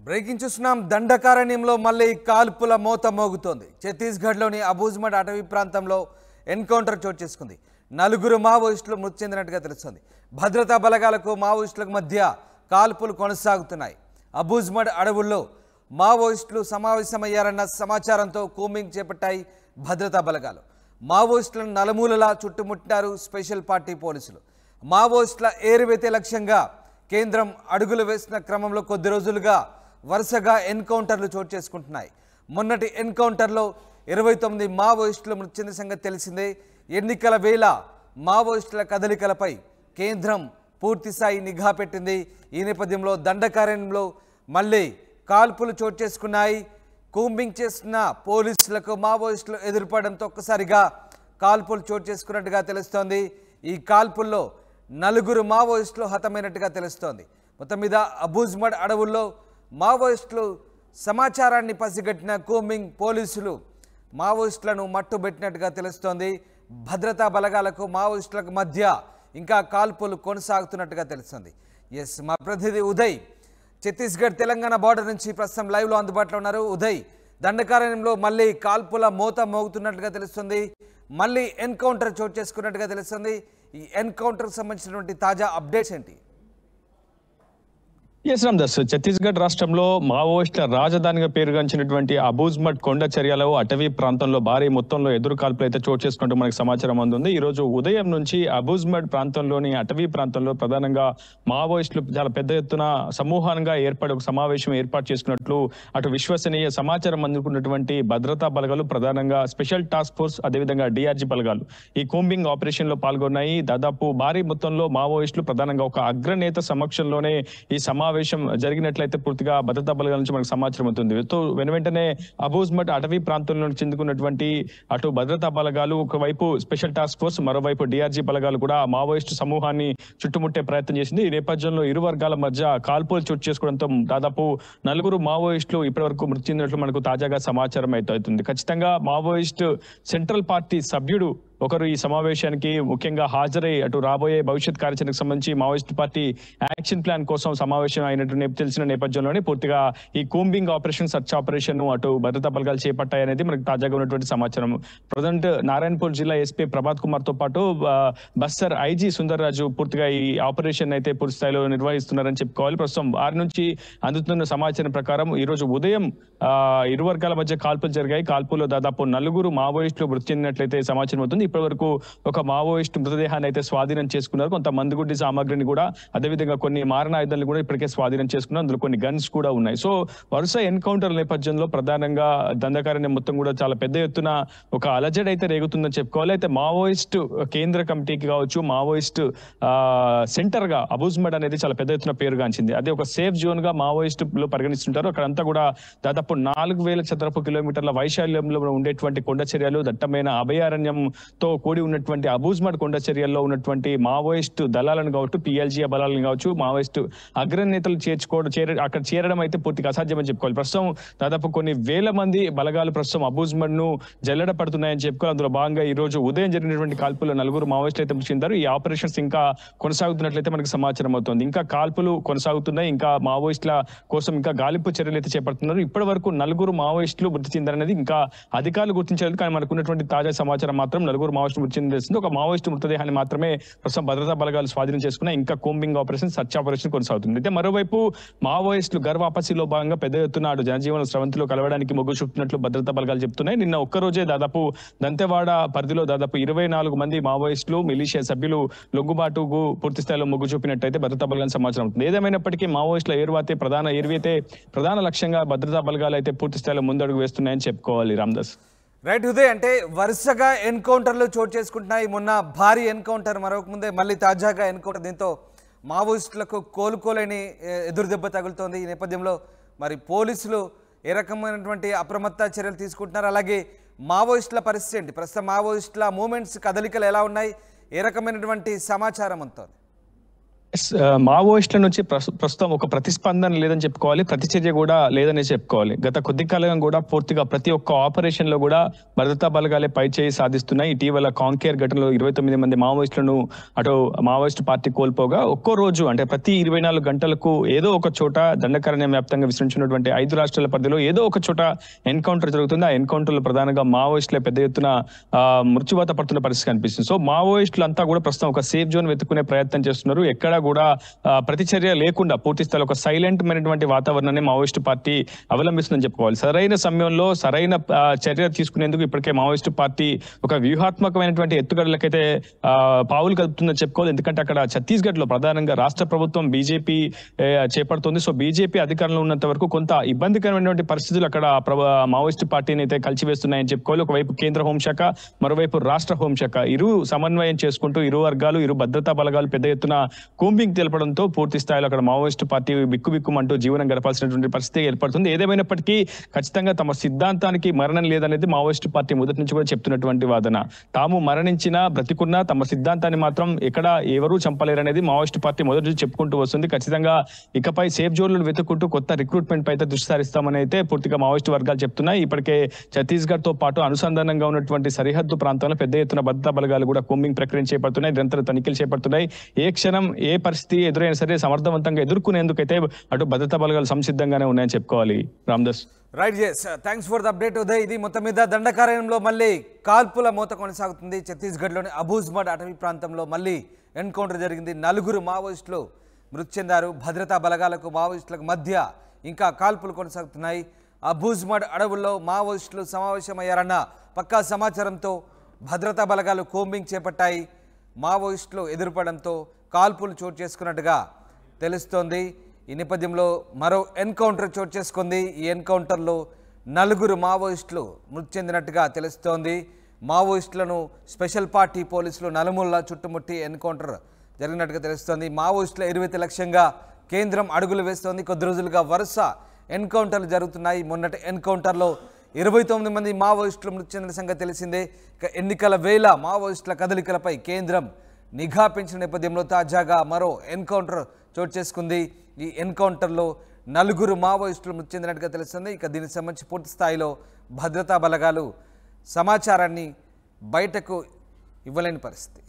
Breaking చూస్తున్నాం. దండకారణ్యంలో మళ్ళీ కాల్పుల మోత మోగుతోంది. ఛత్తీస్గఢ్లోని అబూజ్మడ్ అటవీ ప్రాంతంలో ఎన్కౌంటర్ చోటు చేసుకుంది. 4 మావోయిస్టులు మృతి చెందినట్టుగా తెలుస్తోంది. భద్రతా బలగాలకు మావోయిస్టులకు మధ్య కాల్పులు కొనసాగుతున్నాయి. అబూజ్మడ్ అడవుల్లో మావోయిస్టులు సమావేశమయ్యారన్న సమాచారంతో కూంబింగ్ చేపట్టాయి భద్రతా బలగాలు. మావోయిస్టులను నలుమూలలా చుట్టుముట్టారు స్పెషల్ పార్టీ పోలీసులు. మావోయిస్టుల ఏరువేతే లక్ష్యంగా కేంద్రం అడుగులు వేసిన క్రమంలో కొద్ది రోజులుగా వరుసగా ఎన్కౌంటర్లు చోటు చేసుకుంటున్నాయి. మొన్నటి ఎన్కౌంటర్లో 29 మావోయిస్టులు మృతి చెందిన సంగతి తెలిసిందే. ఎన్నికల వేళ మావోయిస్టుల కదలికలపై కేంద్రం పూర్తిస్థాయి నిఘా పెట్టింది. ఈ నేపథ్యంలో దండకారణ్యంలో మళ్ళీ కాల్పులు చోటు చేసుకున్నాయి. కూంబింగ్ చేస్తున్న పోలీసులకు మావోయిస్టులు ఎదురుపడడంతో ఒక్కసారిగా కాల్పులు చోటు చేసుకున్నట్టుగా తెలుస్తోంది. ఈ కాల్పుల్లో 4 మావోయిస్టులు హతమైనట్టుగా తెలుస్తోంది. మొత్తం మీద అబూజ్మడ్ అడవుల్లో మావోయిస్టులు సమాచారాన్ని పసిగట్టిన కూంబింగ్ పోలీసులు మావోయిస్టులను మట్టుబెట్టినట్టుగా తెలుస్తోంది. భద్రతా బలగాలకు మావోయిస్టులకు మధ్య ఇంకా కాల్పులు కొనసాగుతున్నట్టుగా తెలుస్తుంది. ఎస్, మా ప్రతినిధి ఉదయ్ ఛత్తీస్గఢ్ తెలంగాణ బార్డర్ నుంచి ప్రస్తుతం లైవ్లో అందుబాటులో ఉన్నారు. ఉదయ్, దండకారణ్యంలో మళ్ళీ కాల్పుల మోత మోగుతున్నట్టుగా తెలుస్తుంది. మళ్ళీ ఎన్కౌంటర్ చోటు చేసుకున్నట్టుగా తెలుస్తుంది. ఈ ఎన్కౌంటర్కి సంబంధించినటువంటి తాజా అప్డేట్స్ ఏంటి? ఎస్ రామ్దాస్, ఛత్తీస్గఢ్ రాష్ట్రంలో మావోయిస్టుల రాజధానిగా పేరుగాంచినటువంటి అబూజ్మడ్ కొండ చర్యలో అటవీ ప్రాంతంలో భారీ మొత్తంలో ఎదురు కాల్పులు అయితే చోటు చేసుకుంటూ మనకు సమాచారం అందుంది. ఈ రోజు ఉదయం నుంచి అబూజ్మడ్ ప్రాంతంలోని అటవీ ప్రాంతంలో ప్రధానంగా మావోయిస్టులు చాలా పెద్ద ఎత్తున సమూహంగా ఏర్పడి ఒక సమావేశం ఏర్పాటు చేసుకున్నట్లు అటు విశ్వసనీయ సమాచారం అందుకున్నటువంటి భద్రతా బలగాలు, ప్రధానంగా స్పెషల్ టాస్క్ ఫోర్స్, అదేవిధంగా డిఆర్జీ బలగాలు ఈ కూంబింగ్ ఆపరేషన్ లో పాల్గొన్నాయి. దాదాపు భారీ మొత్తంలో మావోయిస్టులు ప్రధానంగా ఒక అగ్రనేత సమక్షంలోనే ఈ సమావేశం జరిగినట్లయితే పూర్తిగా భద్రతా బలగాల నుంచి మనకు సమాచారం అవుతుంది. వెంటనే అబూజ్మడ్ అటవీ ప్రాంతంలో చెందుకున్నటువంటి అటు భద్రతా బలగాలు, ఒకవైపు స్పెషల్ టాస్క్ ఫోర్స్, మరోవైపు డిఆర్జీ బలగాలు కూడా మావోయిస్టు సమూహాన్ని చుట్టుముట్టే ప్రయత్నం చేసింది. ఈ నేపథ్యంలో ఇరు వర్గాల మధ్య కాల్పులు చోటు చేసుకోవడంతో దాదాపు 4 మావోయిస్టులు ఇప్పటి మృతి చెందినట్లు మనకు తాజాగా సమాచారం అయితే అవుతుంది. ఖచ్చితంగా మావోయిస్ట్ సెంట్రల్ పార్టీ సభ్యుడు ఒకరు ఈ సమావేశానికి ముఖ్యంగా హాజరై అటు రాబోయే భవిష్యత్ కార్యాచరణకు సంబంధించి మావోయిస్ట్ పార్టీ యాక్షన్ ప్లాన్ కోసం సమావేశం అయినట్టు తెలిసిన నేపథ్యంలోనే పూర్తిగా ఈ కూంబింగ్ ఆపరేషన్, సర్చ్ ఆపరేషన్ అటు భద్రతా బలగాలు చేపట్టాయి అనేది మనకు తాజాగా ఉన్నటువంటి సమాచారం. ప్రజెంట్ నారాయణపూర్ జిల్లా ఎస్పీ ప్రభాత్ కుమార్ తో పాటు బస్తర్ ఐజీ సుందర్ రాజు పూర్తిగా ఈ ఆపరేషన్ అయితే పూర్తి స్థాయిలో నిర్వహిస్తున్నారని చెప్పుకోవాలి. ప్రస్తుతం వారి నుంచి అందుతున్న సమాచారం ప్రకారం ఈ రోజు ఉదయం ఇరు వర్గాల మధ్య కాల్పులు జరిగాయి. కాల్పుల్లో దాదాపు 4 మావోయిస్టులు మృతి చెందినట్లయితే సమాచారం అవుతుంది. ఇప్పటి వరకు ఒక మావోయిస్టు మృతదేహాన్ని అయితే స్వాధీనం చేసుకున్నారు. కొంత మందుగుడ్డి సామాగ్రిని కూడా, అదేవిధంగా కొన్ని మారణాయుధాలను కూడా ఇప్పటికే స్వాధీనం చేసుకున్నారు. అందులో కొన్ని గన్స్ కూడా ఉన్నాయి. సో వరుస ఎన్కౌంటర్ నేపథ్యంలో ప్రధానంగా దండకారణ్యం మొత్తం కూడా చాలా పెద్ద ఎత్తున ఒక అలజడి అయితే రేగుతుందని చెప్పుకోవాలి. అయితే మావోయిస్టు కేంద్ర కమిటీకి కావచ్చు, మావోయిస్టు సెంటర్ గా అబూజ్మడ్ అనేది చాలా పెద్ద ఎత్తున పేరుగాంచింది. అదే ఒక సేఫ్ జోన్ గా మావోయిస్టులు పరిగణిస్తుంటారు. అక్కడంతా కూడా దాదాపు 4000 చదరపు కిలోమీటర్ల వైశాల్యంలో ఉండేటువంటి కొండ చర్యలు, దట్టమైన అభయారణ్యంతో కూడి ఉన్నటువంటి అబూజ్మడ్ కొండ చర్యల్లో ఉన్నటువంటి మావోయిస్టు దళాలను కావచ్చు, పిఎల్జీ బలాలను కావచ్చు, మావోయిస్టు అగ్రనేతలు అక్కడ చేరడం అయితే పూర్తిగా అసాధ్యమని చెప్పుకోవాలి. ప్రస్తుతం దాదాపు కొన్ని వేల మంది బలగాలు ప్రస్తుతం అబూజ్మడ్ ను జల్లెడ పడుతున్నాయని చెప్పుకోవాలి. అందులో భాగంగా ఈ రోజు ఉదయం జరిగినటువంటి కాల్పుల్లో 4 మావోయిస్టులు అయితే మృతి చెందారు. ఈ ఆపరేషన్స్ ఇంకా కొనసాగుతున్నట్లయితే మనకు సమాచారం అవుతుంది. ఇంకా కాల్పులు కొనసాగుతున్నాయి. ఇంకా మావోయిస్టుల కోసం ఇంకా గాలింపు చర్యలు అయితే చేపడుతున్నారు. ఇప్పటి వరకు 4 మావోయిస్టులు మృతి చెందారనేది ఇంకా అధికారులు గుర్తించలేదు. కానీ మనకు ఉన్నటువంటి తాజా సమాచారం మాత్రం 4 మావోయిస్టులు మృతి చెందింది. ఒక మావోయిస్టు మృతదేహాన్ని మాత్రమే ప్రస్తుతం భద్రతా బలగాలు స్వాధీనం చేసుకున్నాయి. ఇంకా కూంబింగ్ ఆపరేషన్, సర్చ్ ఆపరేషన్ కొనసాగుతుంది. అయితే మరోవైపు మావోయిస్టులు గర్వాపసిలో భాగంగా పెద్ద ఎత్తున జనజీవన స్రవంతిలో కలవడానికి మొగ్గు చూపుతున్నట్లు భద్రతా బలగాలు చెప్తున్నాయి. నిన్న ఒక్కరోజే దాదాపు దంతెవాడ పరిధిలో దాదాపు 24 మంది మావోయిస్టులు, మిలిషియా సభ్యులు లొంగుబాటుకు పూర్తి స్థాయిలో మొగ్గు చూపినట్టయితే భద్రతా బలగాలు సమాచారం అవుతుంది. ఏదేమైనప్పటికీ మావోయిస్టుల ప్రధాన లక్ష్యంగా భద్రతా బలగాలు అయితే పూర్తి స్థాయిలో ముందడుగు వేస్తున్నాయని చెప్పుకోవాలి. రామ్దాస్, రైట్ ఉదయ్, అంటే వరుసగా ఎన్కౌంటర్లు చోటు చేసుకుంటున్నాయి. మొన్న భారీ ఎన్కౌంటర్, మరొక ముందే మళ్ళీ తాజాగా ఎన్కౌంటర్. దీంతో మావోయిస్టులకు కోలుకోలేని ఎదురు దెబ్బ తగులుతోంది. ఈ నేపథ్యంలో మరి పోలీసులు ఏ రకమైనటువంటి అప్రమత్త చర్యలు తీసుకుంటున్నారు? అలాగే మావోయిస్టుల పరిస్థితి ఏంటి? ప్రస్తుతం మావోయిస్టుల మూమెంట్స్, కదలికలు ఎలా ఉన్నాయి? ఏ రకమైనటువంటి సమాచారం ఉంటుంది? మావోయిస్టుల నుంచి ప్రస్తుతం ఒక ప్రతిస్పందన లేదని చెప్పుకోవాలి, ప్రతిచర్య కూడా లేదని చెప్పుకోవాలి. గత కొద్ది కాలంగా కూడా పూర్తిగా ప్రతి ఒక్క ఆపరేషన్ లో కూడా భద్రతా బలగాలే పై చేయి సాధిస్తున్నాయి. ఇటీవల కాంకేర్ ఘటనలో 29 మంది మావోయిస్టులను అటు మావోయిస్టు పార్టీ కోల్పోగా ఒక్కో రోజు అంటే ప్రతి 24 గంటలకు ఏదో ఒక చోట దండకారణ్యం వ్యాప్తంగా విస్తరించినటువంటి 5 రాష్ట్రాల పరిధిలో ఏదో ఒక చోట ఎన్కౌంటర్ జరుగుతుంది. ఆ ఎన్కౌంటర్ లో ప్రధానంగా మావోయిస్టులే పెద్ద ఎత్తున మృత్యువాత పడుతున్న పరిస్థితి కనిపిస్తుంది. సో మావోయిస్టులు అంతా కూడా ప్రస్తుతం ఒక సేఫ్ జోన్ వెతుక్కునే ప్రయత్నం చేస్తున్నారు. ఎక్కడ కూడా ప్రతిచర్య లేకుండా పూర్తి స్థాయిలో ఒక సైలెంట్ అయినటువంటి వాతావరణాన్ని మావోయిస్టు పార్టీ అవలంబిస్తుందని చెప్పుకోవాలి. సరైన సమయంలో సరైన చర్య తీసుకునేందుకు ఇప్పటికే మావోయిస్టు పార్టీ ఒక వ్యూహాత్మకమైనటువంటి ఎత్తుగడలకైతే పావులు కలుపుతుందని చెప్పుకోవాలి. ఎందుకంటే అక్కడ ఛత్తీస్గఢ్ లో ప్రధానంగా రాష్ట్ర ప్రభుత్వం బీజేపీ చేపడుతుంది. సో బీజేపీ అధికారంలో ఉన్నంత వరకు కొంత ఇబ్బందికరమైనటువంటి పరిస్థితులు అక్కడ మావోయిస్టు పార్టీని అయితే కలిసివేస్తున్నాయని చెప్పుకోవాలి. ఒకవైపు కేంద్ర హోంశాఖ, మరోవైపు రాష్ట్ర హోంశాఖ ఇరు సమన్వయం చేసుకుంటూ ఇరు వర్గాలు ఇరు భద్రతా బలగాలు పెద్ద ఎత్తున కూంబింగ్ తెలపడంతో పూర్తి స్థాయిలో అక్కడ మావోయిస్టు పార్టీ బిక్కుబిక్కుమంటూ జీవనం గడపాల్సినటువంటి పరిస్థితి ఏర్పడుతుంది. ఏదేమైనప్పటికీ ఖచ్చితంగా తమ సిద్ధాంతానికి మరణం లేదనేది మావోయిస్టు పార్టీ మొదటి నుంచి కూడా చెప్తున్నటువంటి వాదన. తాము మరణించినా బ్రతికున్నా తమ సిద్ధాంతాన్ని మాత్రం ఎక్కడ ఎవరూ చంపలేరనేది మావోయిస్టు పార్టీ మొదటి నుంచి చెప్పుకుంటూ వస్తుంది. ఖచ్చితంగా ఇకపై సేఫ్ జోన్లను వెతుక్కుంటూ కొత్త రిక్రూట్మెంట్ పై అయితే దృష్టి సారిస్తామని అయితే పూర్తిగా మావోయిస్టు వర్గాలు చెప్తున్నాయి. ఇప్పటికే ఛత్తీస్గఢ్ తో పాటు అనుసంధానంగా ఉన్నటువంటి సరిహద్దు ప్రాంతాల్లో పెద్ద ఎత్తున భద్రతా బలగాలు కూడా కూంబింగ్ ప్రక్రియ చేపడుతున్నాయి, నిరంతర తనిఖీలు చేపడుతున్నాయి. ఏ క్షణం ఏ పరిస్థితి ఎదురైనా సరే సమర్థవంతంగా ఎదుర్కొనేందుకైతే అటు భద్రతా బలగాలు సంసిద్ధంగానే ఉన్నాయని చెప్పుకోవాలి. Ramdas. Right, thanks for the update Uday. ఇది మొత్తం మీద దండకారణ్యంలో మళ్ళీ కాల్పుల మూత కొనసాగుతుంది. ఛత్తీస్గఢ్లోని అబూజ్మడ్ అటవీ ప్రాంతంలో మళ్ళీ ఎన్కౌంటర్ జరిగింది. 4 మావోయిస్టులు మృతి చెందారు. భద్రతా బలగాలకు మావోయిస్టులకు మధ్య ఇంకా కాల్పులు కొనసాగుతున్నాయి. అబూజ్మడ్ అడవుల్లో మావోయిస్టులు సమావేశమయ్యారన్న పక్కా సమాచారంతో భద్రతా బలగాలు కోంబింగ్ చేపట్టాయి. మావోయిస్టులు ఎదురుపడంతో కాల్పులు చోటు చేసుకున్నట్టుగా తెలుస్తోంది. ఈ నేపథ్యంలో మరో ఎన్కౌంటర్ చోటు చేసుకుంది. ఈ ఎన్కౌంటర్లో 4 మావోయిస్టులు మృతి చెందినట్టుగా తెలుస్తోంది. మావోయిస్టులను స్పెషల్ పార్టీ పోలీసులు నలుమూలలా చుట్టుముట్టి ఎన్కౌంటర్ జరిగినట్టుగా తెలుస్తోంది. మావోయిస్టుల ఎరువేత లక్ష్యంగా కేంద్రం అడుగులు వేస్తోంది. కొద్ది రోజులుగా వరుస ఎన్కౌంటర్లు జరుగుతున్నాయి. మొన్నటి ఎన్కౌంటర్లో 29 మంది మావోయిస్టులు మృతి చెందిన సంగతి తెలిసిందే. ఎన్నికల వేళ మావోయిస్టుల కదలికలపై కేంద్రం నిఘా పెంచిన నేపథ్యంలో తాజాగా మరో ఎన్కౌంటర్ చోటు చేసుకుంది. ఈ ఎన్కౌంటర్లో 4 మావోయిస్టులు మృతి చెందినట్టుగా తెలుస్తుంది. ఇక దీనికి సంబంధించి పూర్తి స్థాయిలో భద్రతా బలగాలు సమాచారాన్ని బయటకు ఇవ్వలేని పరిస్థితి.